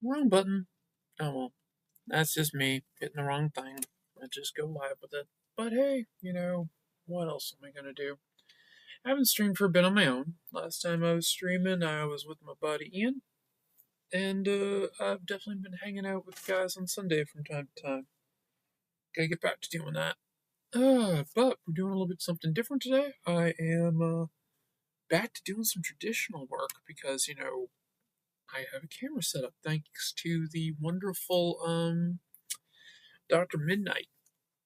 Wrong button. Oh well, that's just me hitting the wrong thing. I just go live with it. But hey, what else am I gonna do? I haven't streamed for a bit on my own. Last time I was streaming, I was with my buddy Ian, and I've definitely been hanging out with guys on Sunday from time to time. Gotta get back to doing that. But we're doing a little bit something different today. I am back to doing some traditional work because I have a camera set up thanks to the wonderful Dr. Midnight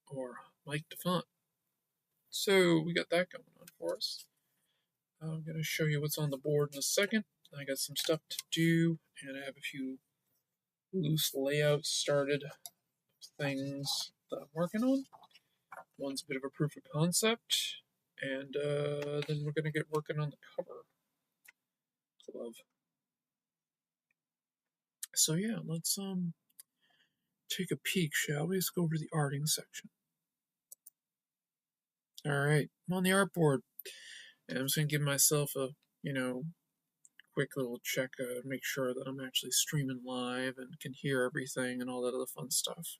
or Mike DeFont. So we got that going on for us. I'm going to show you what's on the board in a second. I got some stuff to do, and I have a few loose layouts started, things that I'm working on. One's a bit of a proof of concept, and then we're going to get working on the cover. Glove. So yeah, let's take a peek, shall we? Let's go over to the arting section. Alright, I'm on the artboard. And I'm just going to give myself a, quick little check, make sure that I'm actually streaming live and can hear everything and all that other fun stuff.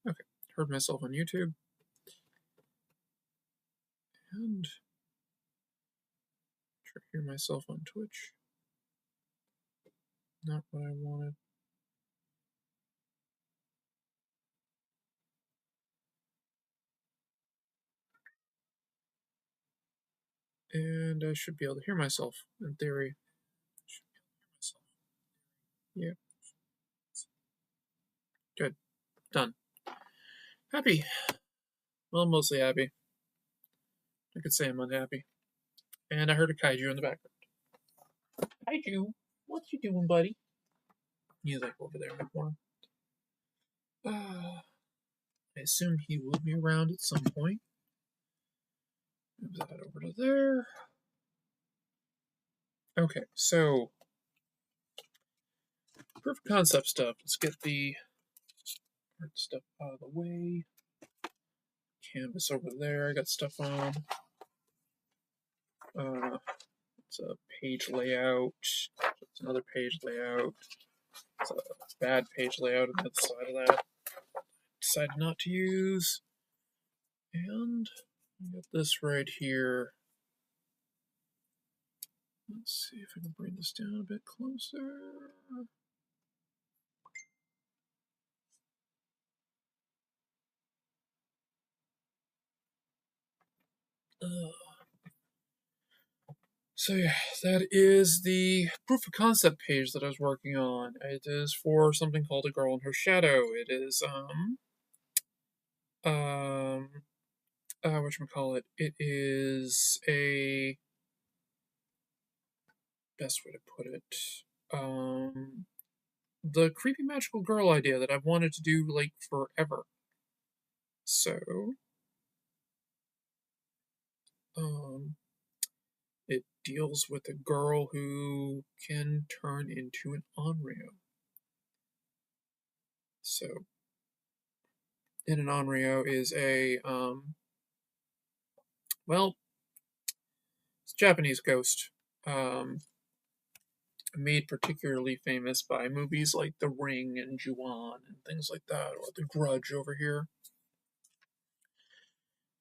Okay, heard myself on YouTube. And try to hear myself on Twitch. Not what I wanted. And I should be able to hear myself, in theory. Yeah. Good. Done. Happy. Well, mostly happy. I could say I'm unhappy. And I heard a kaiju in the background. Kaiju, what you doing, buddy? He's like over there in the corner. I assume he will be around at some point. Move that over to there. Okay, so proof of concept stuff. Let's get the art stuff out of the way. Canvas over there. I got stuff on. It's a page layout. It's another page layout. It's a bad page layout on the other side of that. Decided not to use. And I got this right here. Let's see if I can bring this down a bit closer. So yeah, that is the proof of concept page that I was working on. It is for something called A Girl in Her Shadow. It is whatchamacallit. It is a best way to put it. The creepy magical girl idea that I've wanted to do like forever. So it deals with a girl who can turn into an onryo. So, and an onryo is a, well, it's a Japanese ghost, made particularly famous by movies like The Ring and Ju-on and things like that, or The Grudge over here.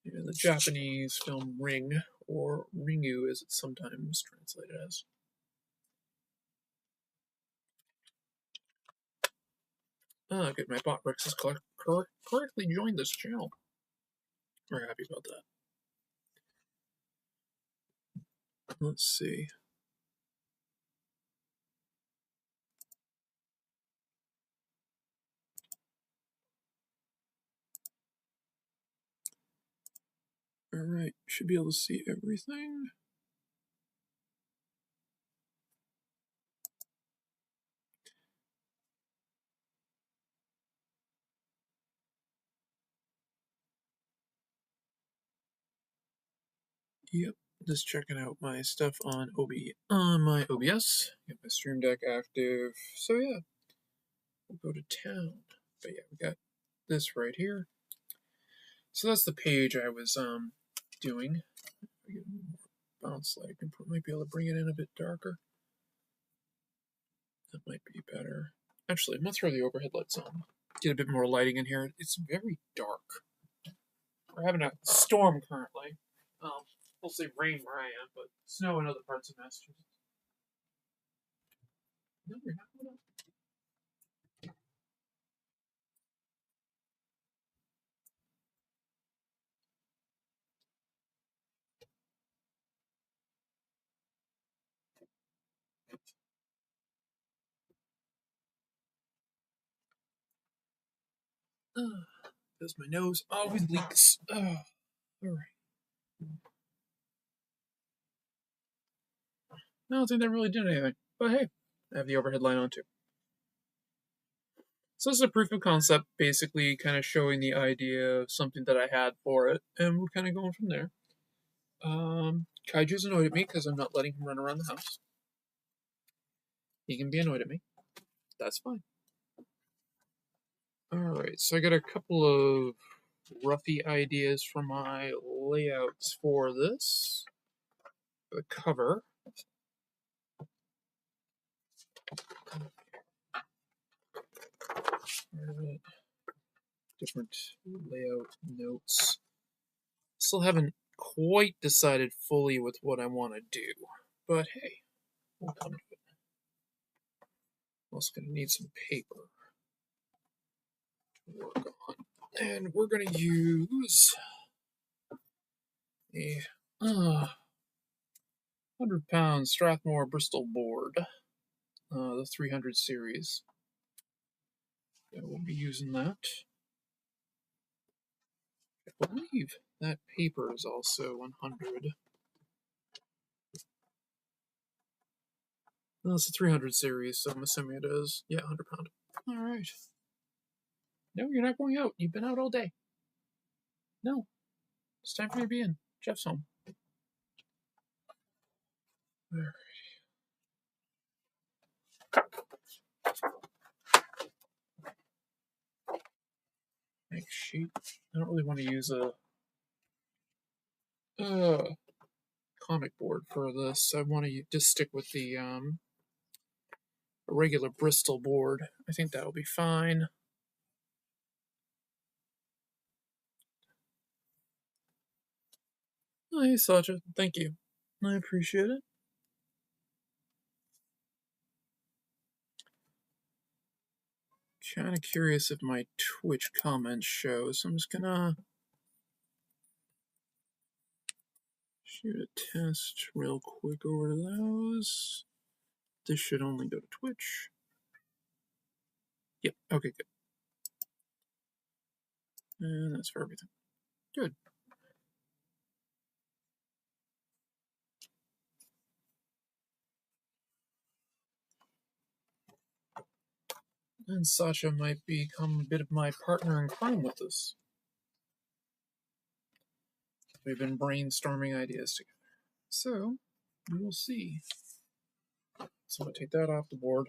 The Japanese film Ring, or Ringu as it's sometimes translated as. Good, my bot Rex has correctly joined this channel. We're happy about that. Let's see. Alright, should be able to see everything. Yep, just checking out my stuff on my OBS. Get my Stream Deck active. So yeah, we'll go to town. But yeah, we got this right here. So that's the page I was doing. I get more bounce light. I might be able to bring it in a bit darker. That might be better. Actually, I'm going to throw the overhead lights on. Get a bit more lighting in here. It's very dark. We're having a storm currently. We'll say rain where I am, but snow in other parts of Massachusetts. No, you're not going up. Because my nose always leaks. Alright. I don't think that really did anything. But hey, I have the overhead line on too. So this is a proof of concept, basically kind of showing the idea of something that I had for it, and we're kind of going from there. Kaiju's annoyed at me because I'm not letting him run around the house. He can be annoyed at me. That's fine. Alright, so I got a couple of roughy ideas for my layouts for this. The cover. Different layout notes. Still haven't quite decided fully with what I want to do, but hey, we'll come to it. I'm also going to need some paper to work on, and we're going to use a 100-pound Strathmore Bristol board, the 300 series. Yeah, we'll be using that. I believe that paper is also 100. No, it's a 300 series, so I'm assuming it is. Yeah, 100 pound. Alright. No, you're not going out. You've been out all day. No. It's time for you to be in. Jeff's home. Alright. Next sheet. I don't really want to use a comic board for this. I want to just stick with the a regular Bristol board. I think that'll be fine. Oh, hey, Sacha. Thank you. I appreciate it. Kind of curious if my Twitch comments show, so I'm just gonna shoot a test real quick over to those. This should only go to Twitch. Yep, okay, good. And that's for everything. Good. And Sasha might become a bit of my partner in crime with this. We've been brainstorming ideas together. So, we will see. So I'm going to take that off the board.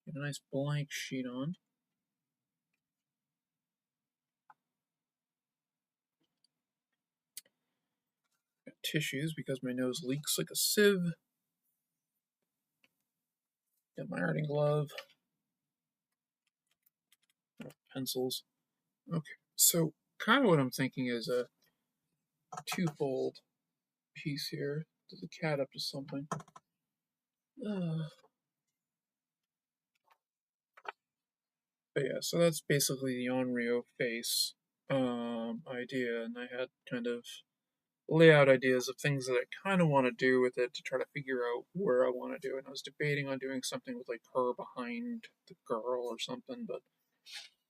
Get a nice blank sheet on. Got tissues because my nose leaks like a sieve. Got my ironing glove. Pencils. Okay, so kind of what I'm thinking is a twofold piece here. Does the cat up to something? But yeah, so that's basically the Onryo face idea, and I had kind of layout ideas of things that I kind of want to do with it to try to figure out where I want to do it. And I was debating on doing something with like her behind the girl or something, but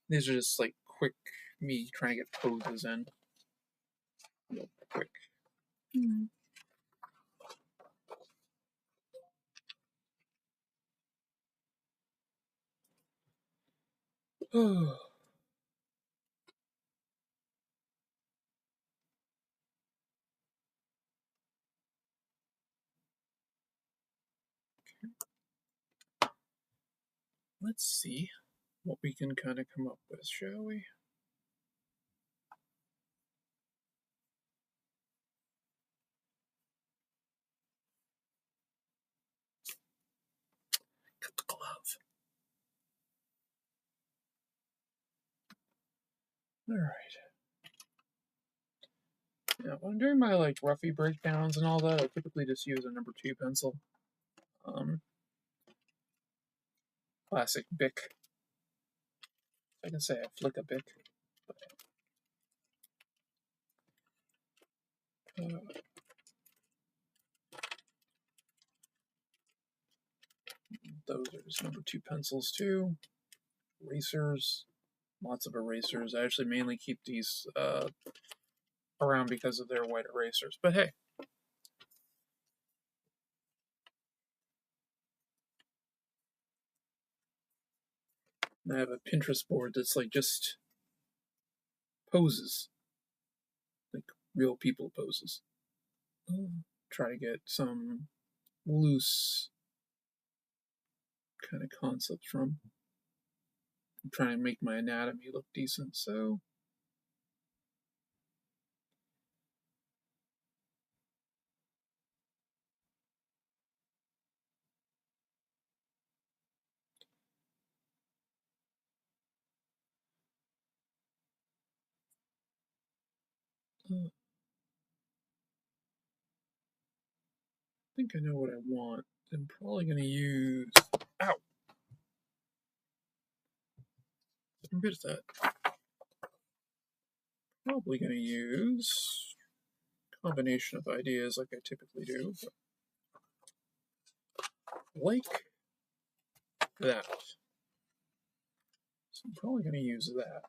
these are just like quick me trying to get poses in. Real quick. Oh. let's see what we can kind of come up with, shall we? Cut the glove. All right. Now, when I'm doing my like roughy breakdowns and all that, I typically just use a number 2 pencil. Classic Bic. I can say I flick a Bic. Those are just number 2 pencils too. Erasers. Lots of erasers. I actually mainly keep these around because of their white erasers. But hey. I have a Pinterest board that's like just poses. Like real people poses. Try to get some loose kind of concepts from. I'm trying to make my anatomy look decent, so I think I know what I want. I'm probably going to use... Ow! I'm good at that. Probably going to use a combination of ideas like I typically do. Like that. So I'm probably going to use that.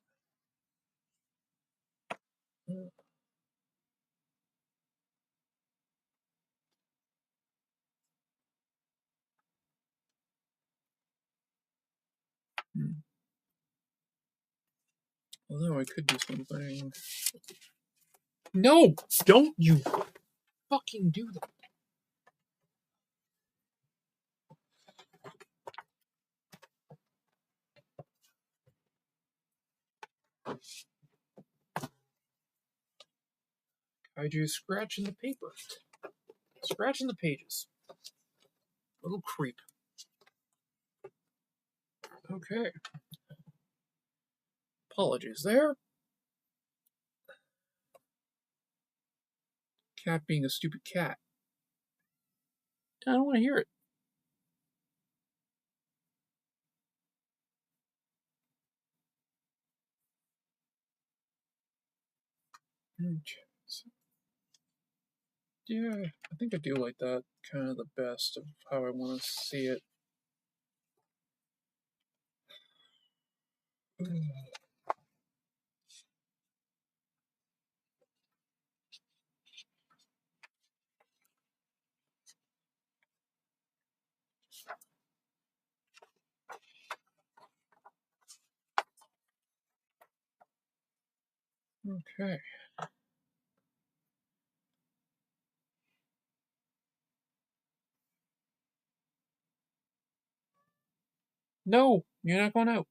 Although I could do something... No! Don't you fucking do that. Kaiju scratching the paper. Scratching the pages. Little creep. Okay. Apologies there. Cat being a stupid cat. I don't want to hear it. Yeah, I think I do like that kind of the best of how I want to see it. Okay. No, you're not going out.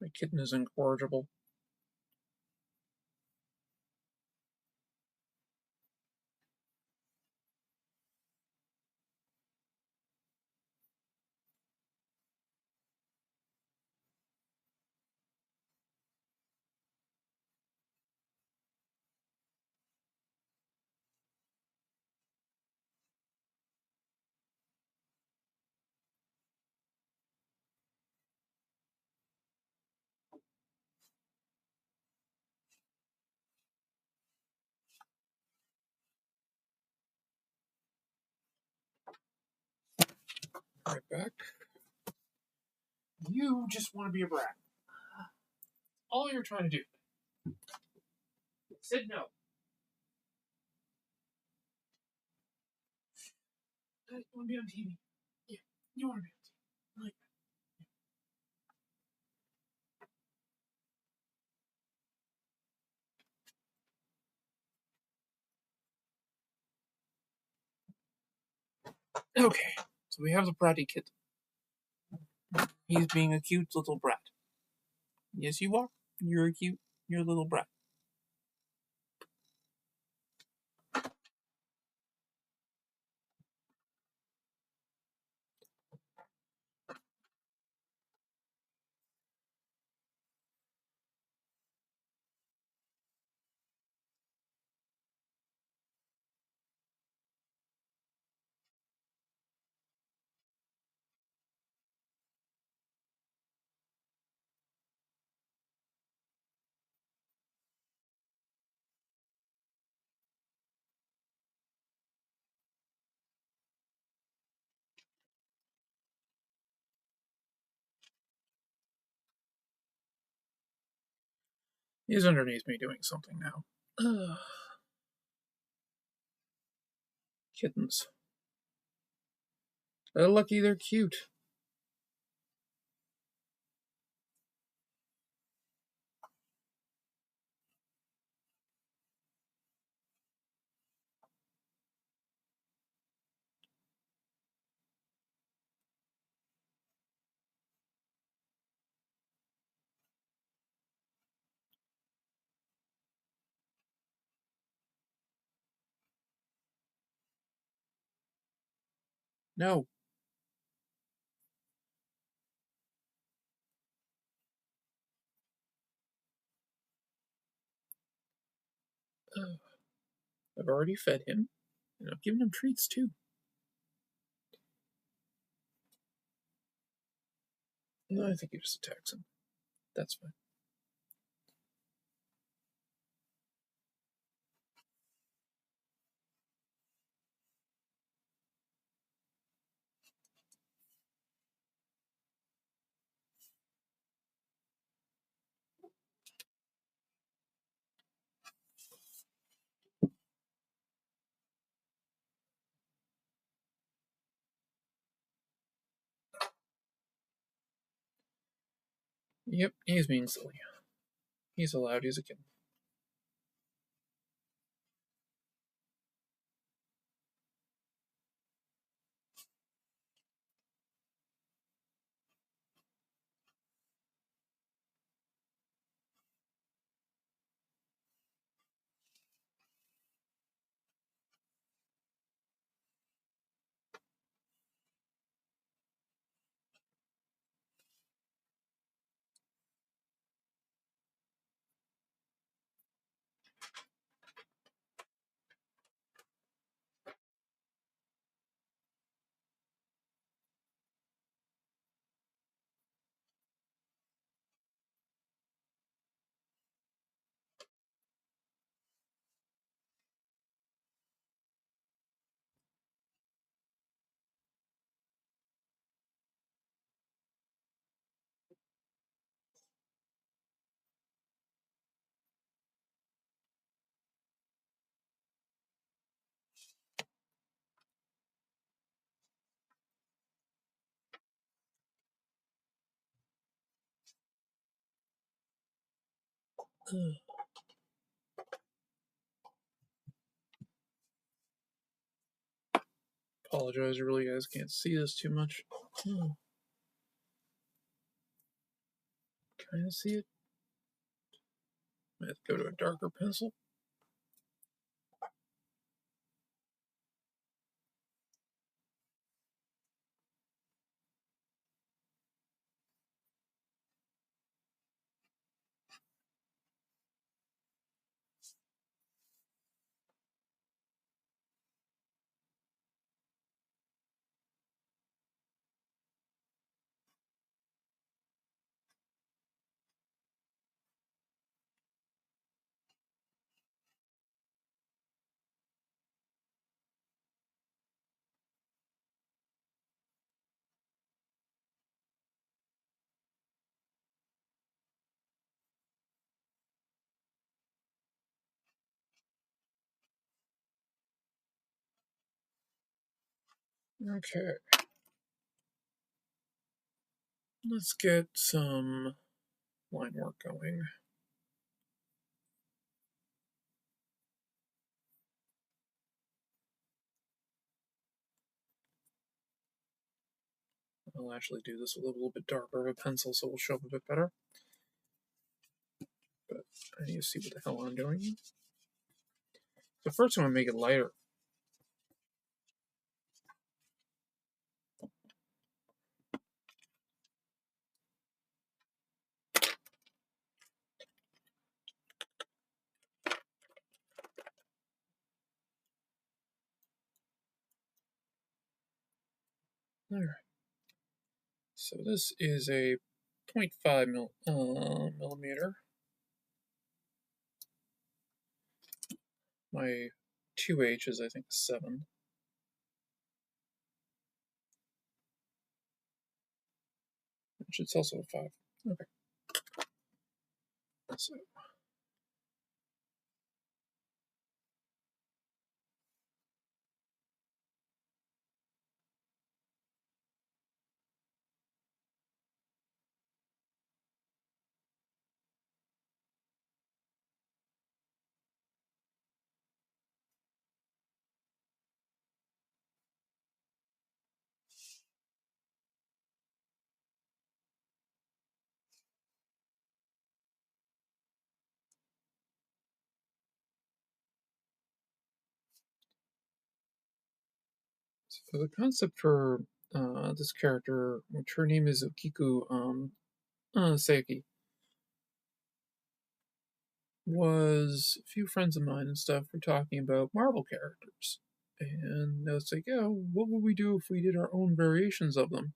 My kitten is incorrigible. Right back. You just want to be a brat. All you're trying to do. Said no. I want to be on TV. Yeah, you want to be on TV. I like that. Okay, so we have the bratty kid. He's being a cute little brat. Yes, you are. You're a cute, you're a little brat. He's underneath me doing something now. Kittens. They're lucky they're cute. No. I've already fed him, and I've given him treats too. No, I think he just attacks him. That's fine. Yep, he's being silly. He's allowed, he's a kid. Apologize, you really guys can't see this too much. Kind of see it. I have to go to a darker pencil. Okay. Let's get some line work going. I'll actually do this with a little bit darker of a pencil so it will show up a bit better. But I need to see what the hell I'm doing. So first I'm going to make it lighter. Alright. So this is a 0.5 millimeter. My 2H is, I think, 7. Which it's also a 5. Okay. So the concept for this character, which her name is Okiku Seiki, was a few friends of mine and stuff were talking about Marvel characters. And I was like, yeah, what would we do if we did our own variations of them?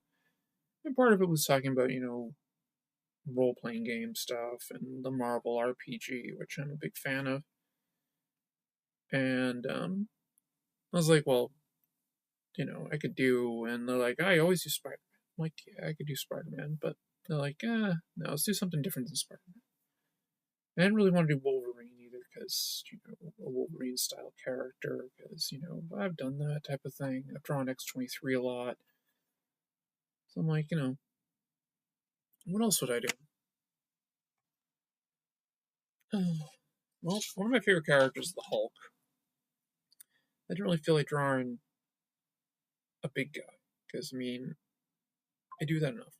And part of it was talking about, role playing game stuff and the Marvel RPG, which I'm a big fan of. And I was like, well, I could do, and they're like, I always do Spider Man. I'm like, yeah, I could do Spider Man, but they're like, no, let's do something different than Spider Man. I didn't really want to do Wolverine either because, a Wolverine style character, because, I've done that type of thing. I've drawn X-23 a lot. So I'm like, what else would I do? Well, one of my favorite characters is the Hulk. I didn't really feel like drawing a big guy because, I do that enough.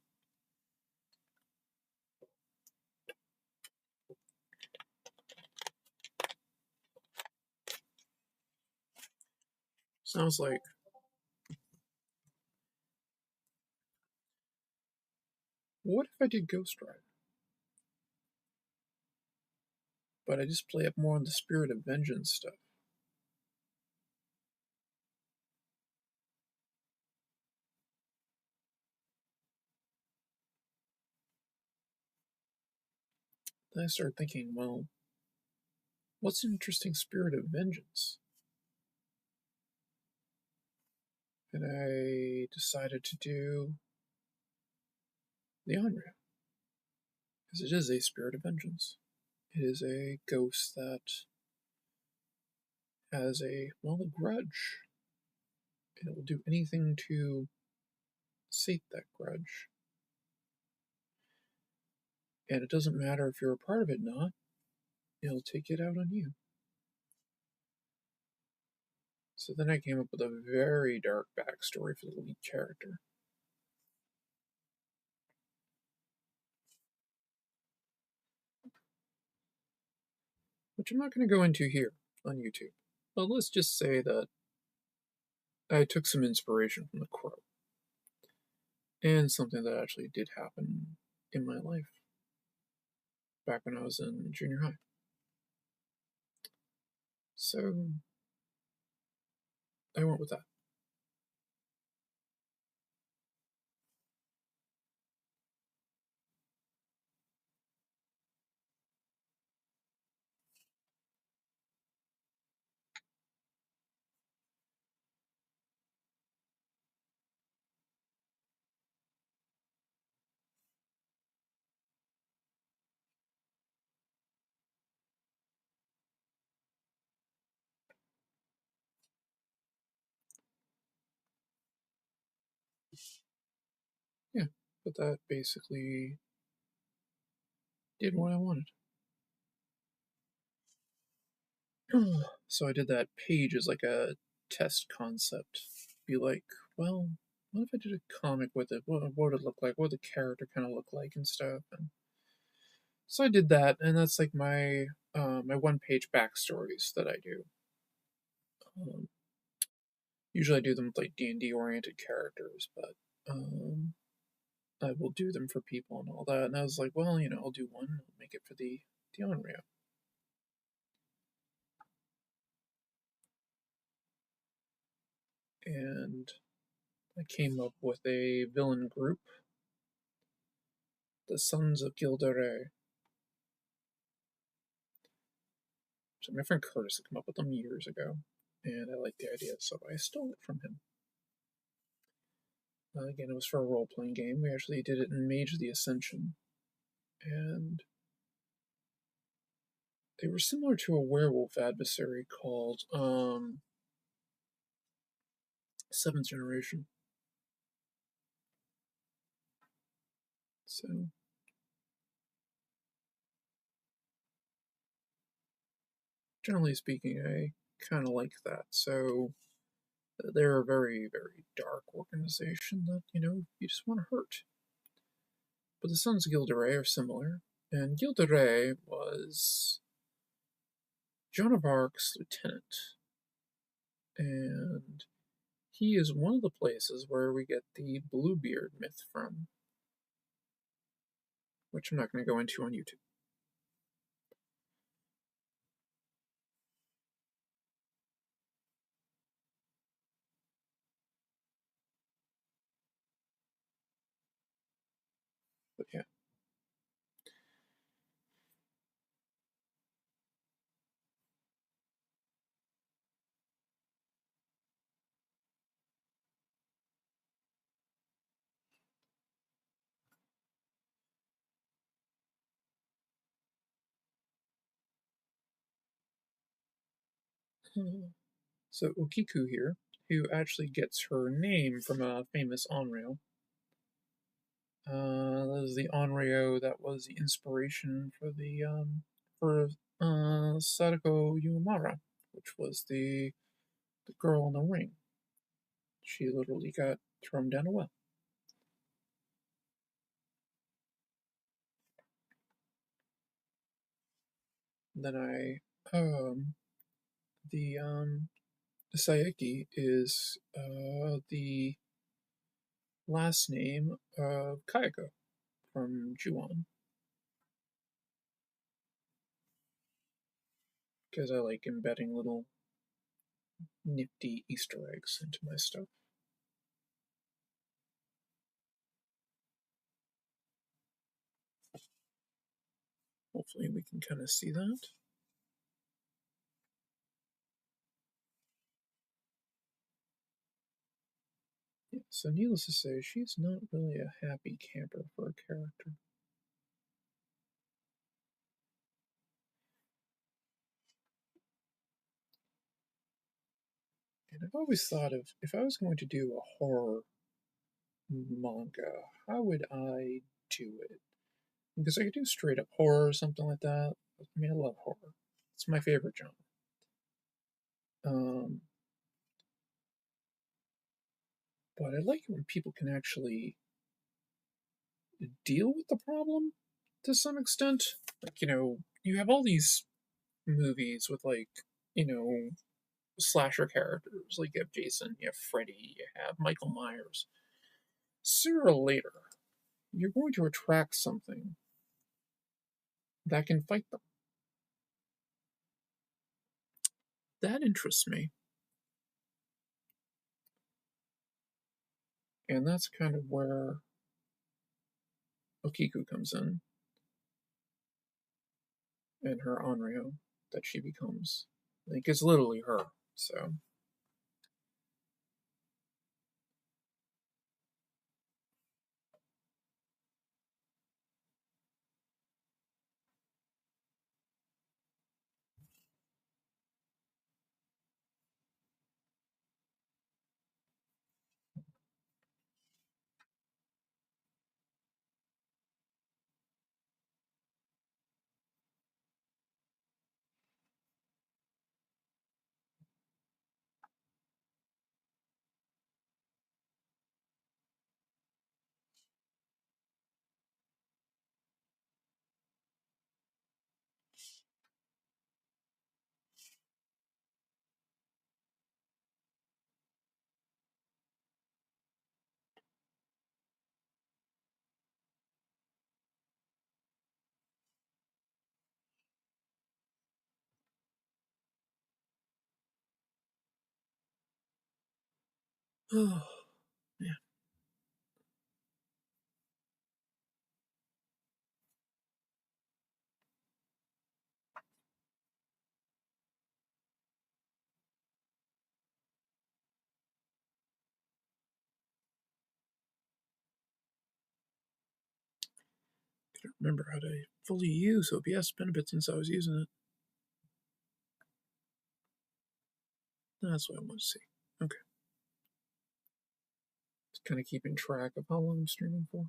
Sounds like what if I did Ghost Rider? But I just play up more on the Spirit of Vengeance stuff. Then I started thinking, well, what's an interesting Spirit of Vengeance? And I decided to do the Onryo. Because it is a Spirit of Vengeance. It is a ghost that has a grudge. And it will do anything to sate that grudge. And it doesn't matter if you're a part of it or not, it'll take it out on you. So then I came up with a very dark backstory for the lead character. Which I'm not going to go into here on YouTube. But let's just say that I took some inspiration from The Crow. And something that actually did happen in my life back when I was in junior high. So I went with that. Yeah, but that basically did what I wanted. So I did that page as like a test concept. Be like, well, what if I did a comic with it? What would it look like? What would the character kind of look like and stuff? And so I did that, and that's like my one-page backstories that I do. Um, Usually I do them with like D&D oriented characters, but I will do them for people and all that. And I was like, well, I'll do one, I'll make it for the Onryo. And I came up with a villain group, the Sons of Gilderay. So my friend Curtis had come up with them years ago, and I liked the idea, so I stole it from him. Again, it was for a role-playing game. We actually did it in Mage of the Ascension, and they were similar to a werewolf adversary called Seventh Generation. So generally speaking, I kind of like that. So they're a very, very dark organization that, you just want to hurt. But the Sons of Gilderay are similar, and Gilderay was Joan of Arc's lieutenant, and he is one of the places where we get the Bluebeard myth from, which I'm not going to go into on YouTube. But yeah. So Okiku here, who actually gets her name from a famous Onryo. That is the Onryo that was the inspiration for Sadako Yumara, which was the girl in the ring. She literally got thrown down a well. Then the Sayeki is the last name of Kayako from Juon. Because I like embedding little nifty Easter eggs into my stuff. Hopefully we can kind of see that. Yeah, so needless to say, she's not really a happy camper for a character. And I've always thought of, if I was going to do a horror manga, how would I do it? Because I could do straight up horror or something like that. I mean, I love horror. It's my favorite genre. Um, but I like it when people can actually deal with the problem to some extent. Like, you have all these movies with, like, slasher characters. Like, you have Jason, you have Freddy, you have Michael Myers. Sooner or later, you're going to attract something that can fight them. That interests me. And that's kind of where Okiku comes in, and her Onryo that she becomes. Like, it's literally her. So Oh, yeah. I don't remember how to fully use OBS. It's been a bit since I was using it. That's what I want to see. Okay. Just kind of keeping track of how long I'm streaming for.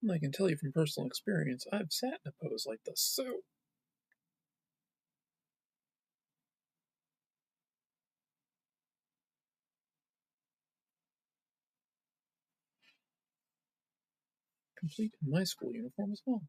And I can tell you from personal experience, I've sat in a pose like this, so complete in my school uniform as well.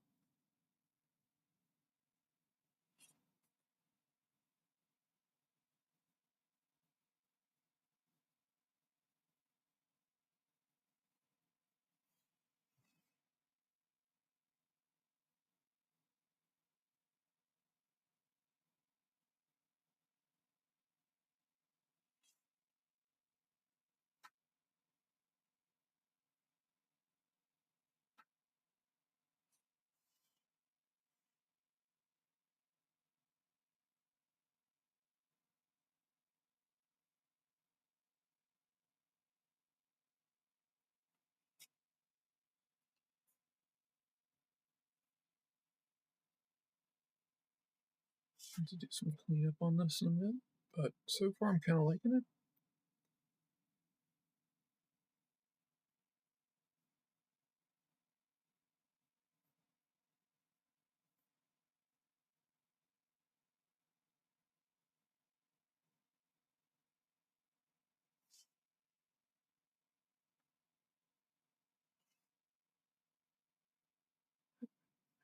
I have to do some cleanup on this in a bit, but so far I'm kind of liking it.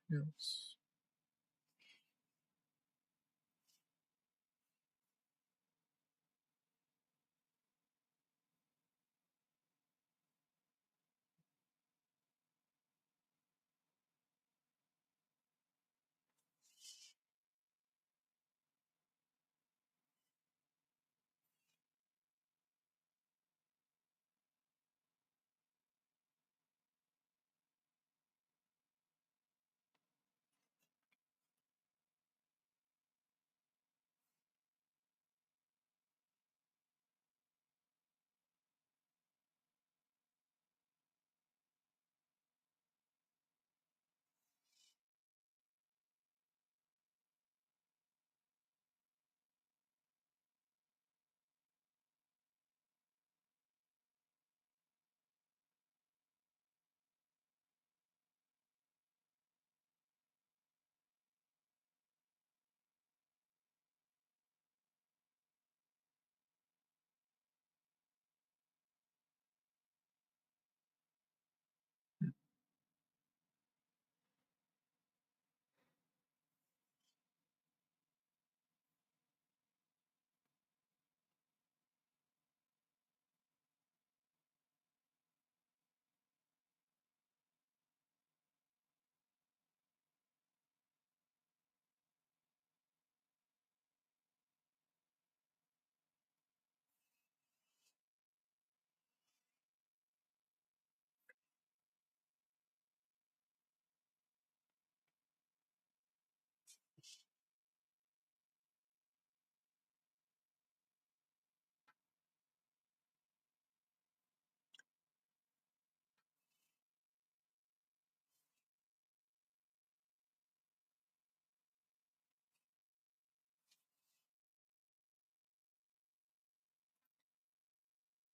Yes.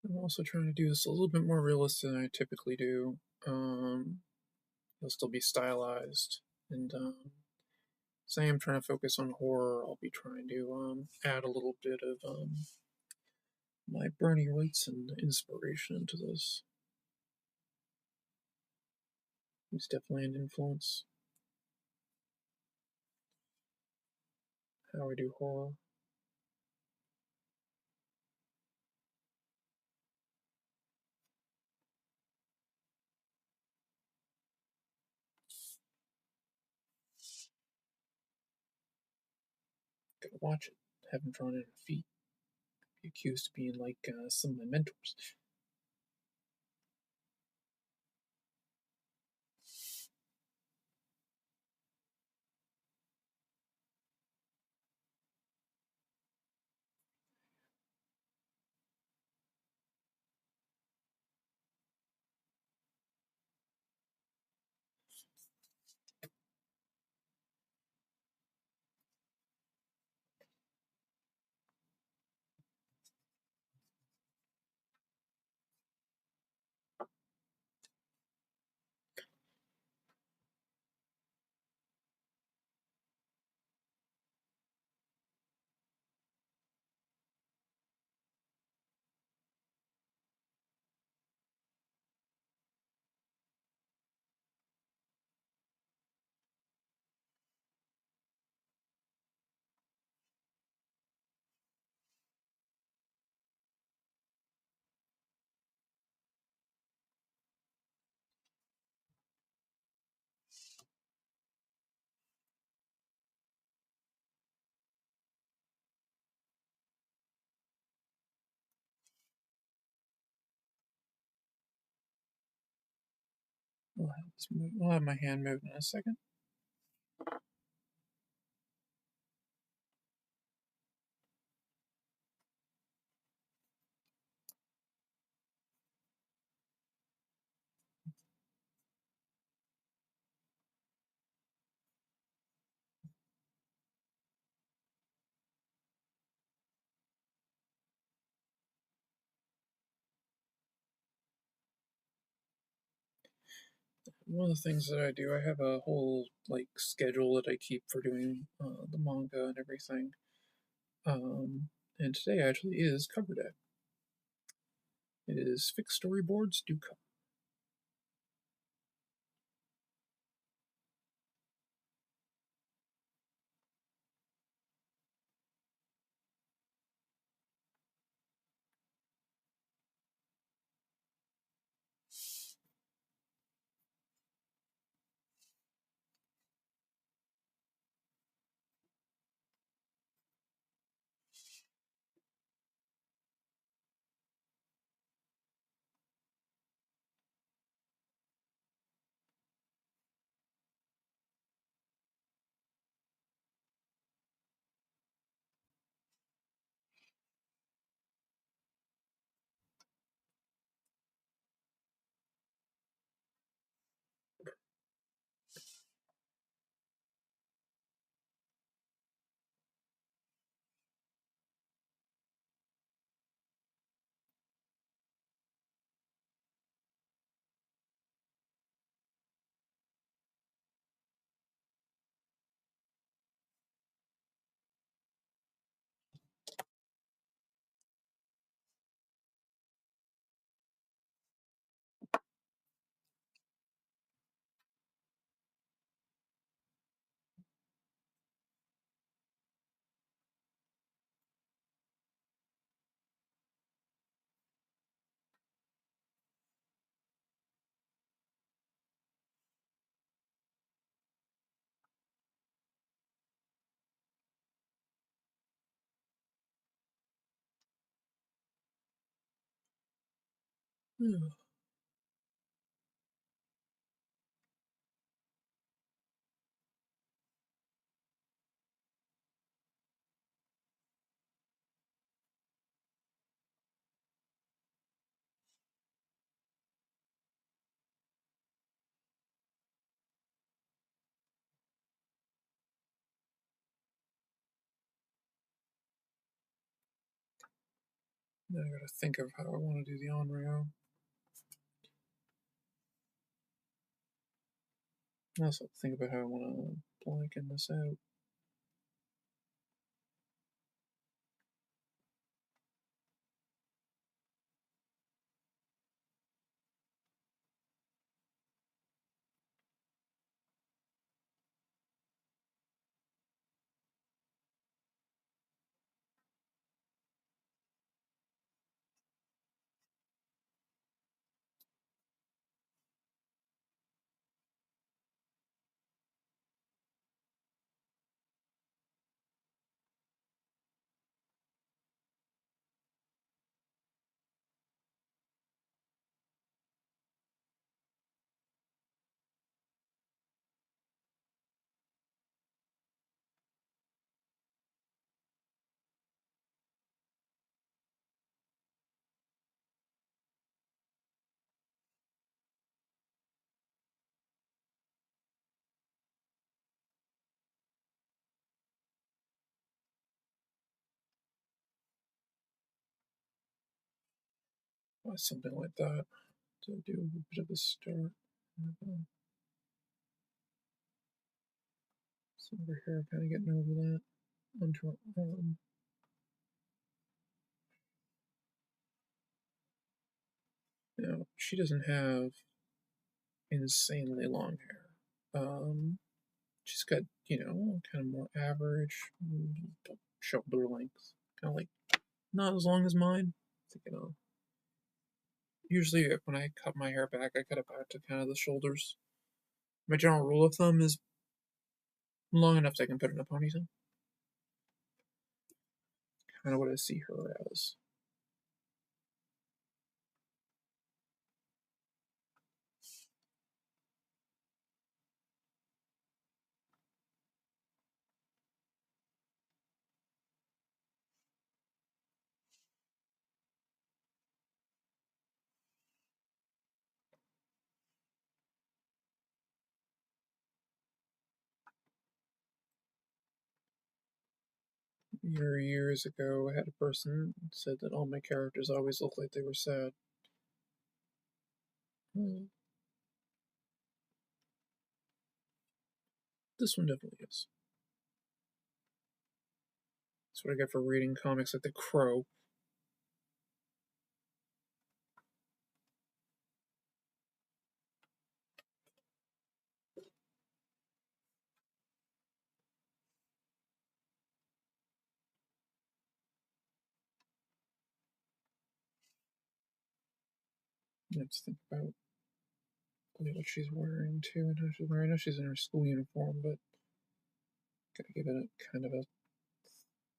I'm also trying to do this a little bit more realistic than I typically do. It'll still be stylized, and say I'm trying to focus on horror, I'll be trying to add a little bit of my Bernie Wrightson inspiration into this. He's definitely an influence. How I do horror. Gotta watch it. Haven't drawn in a feet. Be accused of being like some of my mentors. I'll have my hand moved in a second. One of the things that I do, I have a whole like schedule that I keep for doing the manga and everything. And today actually is cover day. It is fixed storyboards do come. Now I gotta think of how I want to do the Onryo. I also have to think about how I want to blanken this out. Something like that to do a bit of a start. So over here, kind of getting over that onto her arm. Now, she doesn't have insanely long hair. She's got, kind of more average shoulder length. Kind of like not as long as mine. Usually when I cut my hair back, I cut it back to kind of the shoulders. My general rule of thumb is long enough that I can put it in a ponytail. Kind of what I see her as. Years ago, I had a person said that all my characters always looked like they were sad. This one definitely is. That's what I get for reading comics like The Crow. I have to think about what she's wearing too and how she's wearing. I know she's in her school uniform, but gotta give it a kind of a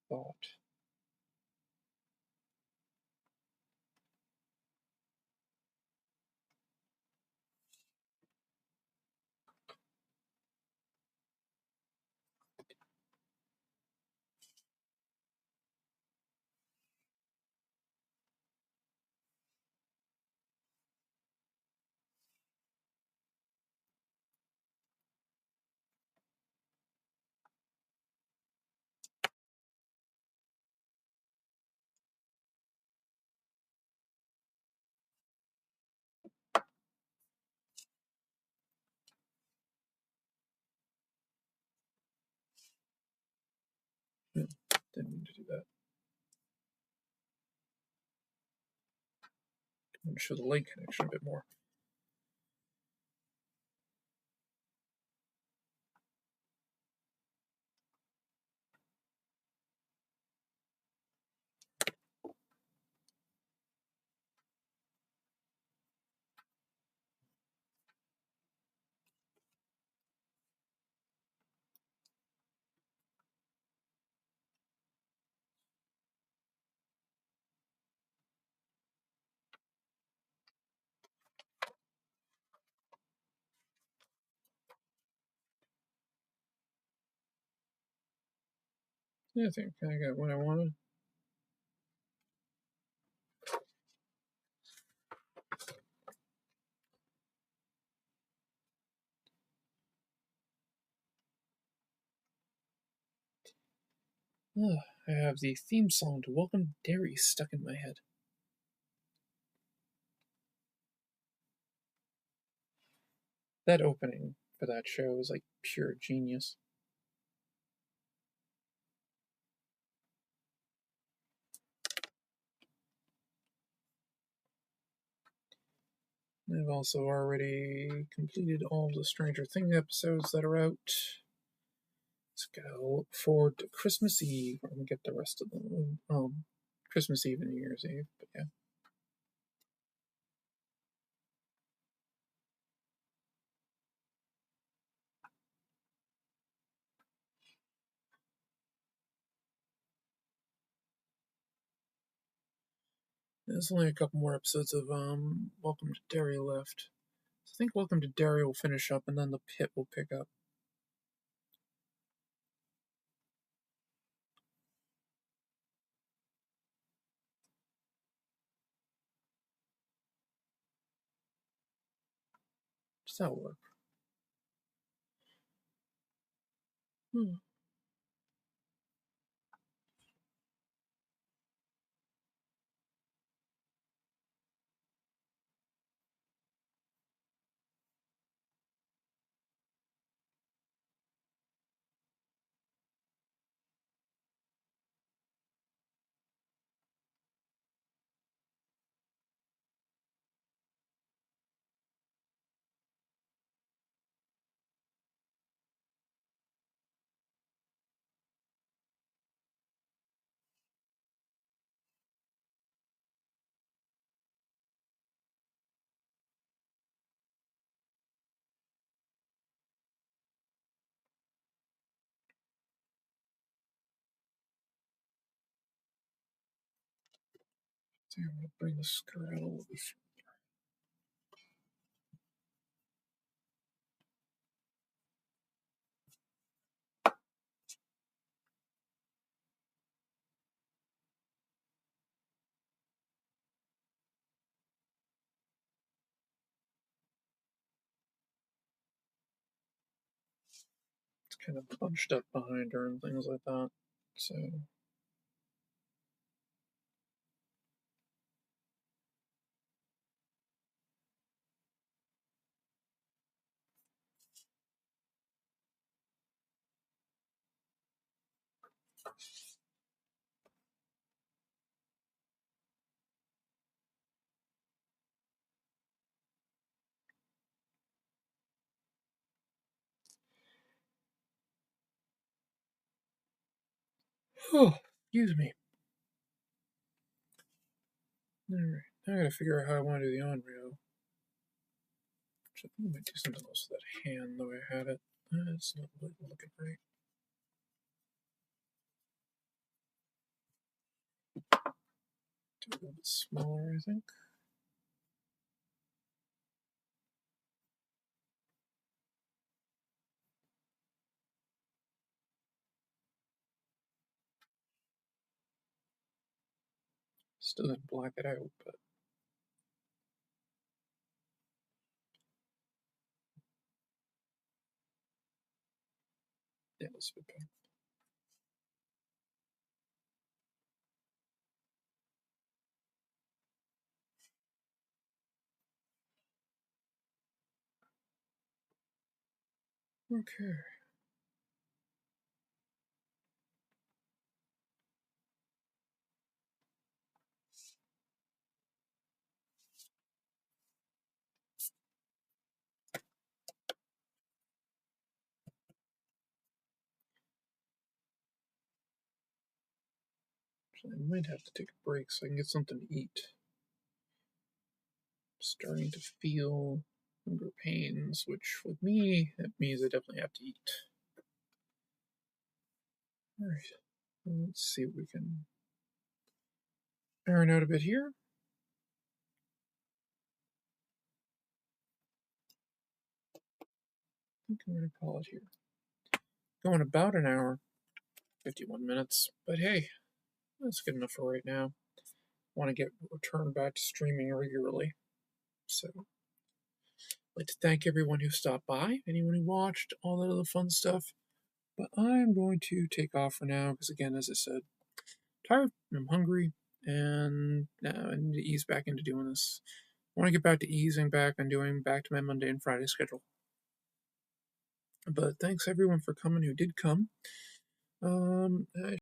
thought. Yeah, didn't mean to do that. I want to show the leg connection a bit more. Yeah, I think I got what I wanted. I have the theme song to Welcome Derry stuck in my head. that opening for that show is like pure genius. I've also already completed all the Stranger Things episodes that are out. Let's go look forward to Christmas Eve and get the rest of them. Christmas Eve and New Year's Eve, but yeah. There's only a couple more episodes of Welcome to Derry left. So I think Welcome to Derry will finish up and then the Pit will pick up. Does that work? Hmm. So I'm going to bring the skirt out a little bit. It's kind of bunched up behind her and things like that. So oh, excuse me. Alright, now I gotta figure out how I want to do the Onryo. I think I might do something else with that hand the way I had it. It's not really looking right. Do it a little bit smaller, I think. Still didn't black it out, but yeah, it's a bit better. Okay. So I might have to take a break so I can get something to eat. Starting to feel hunger pains, which with me, that means I definitely have to eat. Alright, let's see if we can iron out a bit here. I think I'm going to call it here. Going about an hour, 51 minutes, but hey, that's good enough for right now. Want to get returned back to streaming regularly. So, I'd like to thank everyone who stopped by, anyone who watched, all that other fun stuff. But I'm going to take off for now because, again, as I said, I'm tired, I'm hungry, and I need to ease back into doing this. I want to get back to easing back and doing back to my Monday and Friday schedule. But thanks everyone for coming who did come. I